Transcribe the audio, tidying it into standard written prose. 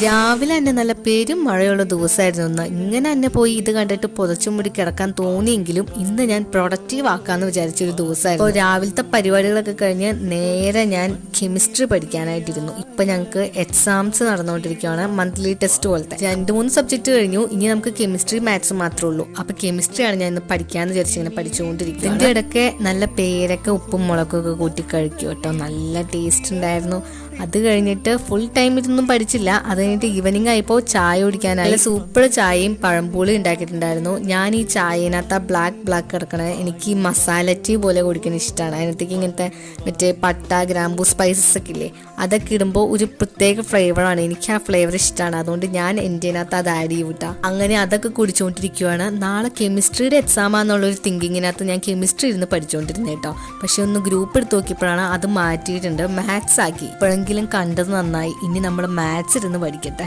രാവിലെ തന്നെ നല്ല പെരും മഴയുള്ള ദിവസമായിരുന്നു ഒന്ന്. ഇങ്ങനെ തന്നെ പോയി ഇത് കണ്ടിട്ട് പുതച്ചും മുടി കിടക്കാൻ തോന്നിയെങ്കിലും ഇന്ന് ഞാൻ പ്രൊഡക്റ്റീവ് ആക്കാന്ന് വിചാരിച്ചൊരു ദിവസമായിരുന്നു. അപ്പോൾ രാവിലത്തെ പരിപാടികളൊക്കെ കഴിഞ്ഞ് നേരെ ഞാൻ കെമിസ്ട്രി പഠിക്കാനായിട്ടിരുന്നു. ഇപ്പൊ ഞങ്ങൾക്ക് എക്സാംസ് നടന്നുകൊണ്ടിരിക്കുകയാണ്, മന്ത്ലി ടെസ്റ്റ് പോലത്തെ 2-3 സബ്ജക്ട് കഴിഞ്ഞു. ഇനി നമുക്ക് കെമിസ്ട്രി മാത്സ് മാത്രമേ ഉള്ളൂ. അപ്പൊ കെമിസ്ട്രിയാണ് ഞാൻ ഇന്ന് പഠിക്കാന്ന് വിചാരിച്ച് ഇങ്ങനെ പഠിച്ചുകൊണ്ടിരിക്കുന്നത്. ഇതിന്റെ ഇടയ്ക്ക് നല്ല പേരൊക്കെ ഉപ്പും മുളകൊക്കെ കൂട്ടി കഴിക്കും കേട്ടോ, നല്ല ടേസ്റ്റ് ഉണ്ടായിരുന്നു. അത് കഴിഞ്ഞിട്ട് ഫുൾ ടൈം ഇതൊന്നും പഠിച്ചില്ല. അത് കഴിഞ്ഞിട്ട് ഈവനിങ് ആയപ്പോൾ ചായ കുടിക്കാനായി സൂപ്പർ ചായയും പഴംപൂളി ഉണ്ടാക്കിയിട്ടുണ്ടായിരുന്നു. ഞാൻ ഈ ചായനകത്ത് ബ്ലാക്ക് കിടക്കണ എനിക്ക് ഈ മസാല ടീ പോലെ കുടിക്കാൻ ഇഷ്ടമാണ്. അതിനകത്തേക്ക് ഇങ്ങനത്തെ മറ്റേ പട്ട ഗ്രാമ്പൂ സ്പൈസസ് ഒക്കെ ഇല്ലേ, അതൊക്കെ ഇടുമ്പോൾ ഒരു പ്രത്യേക ഫ്ലേവറാണ്. എനിക്ക് ആ ഫ്ലേവർ ഇഷ്ടമാണ്. അതുകൊണ്ട് ഞാൻ എൻ്റെ അതിനകത്ത് അത് ആഡ് ചെയ്യൂട്ടാ. അങ്ങനെ അതൊക്കെ കുടിച്ചുകൊണ്ടിരിക്കുകയാണ്. നാളെ കെമിസ്ട്രിയുടെ എക്സാം ആണെന്നുള്ളൊരു തിങ്കിങ്ങിനകത്ത് ഞാൻ കെമിസ്ട്രി ഇരുന്ന് പഠിച്ചുകൊണ്ടിരുന്നത് കേട്ടോ. പക്ഷെ ഒന്ന് ഗ്രൂപ്പ് എടുത്ത് നോക്കിയപ്പോഴാണ് അത് മാറ്റിയിട്ടുണ്ട്, മാത്സ് ആക്കി. ഇപ്പോഴെങ്കിലും കണ്ടത് നന്നായി. ഇനി നമ്മൾ മാത്സ് ഇരുന്ന് പഠിക്കട്ടെ.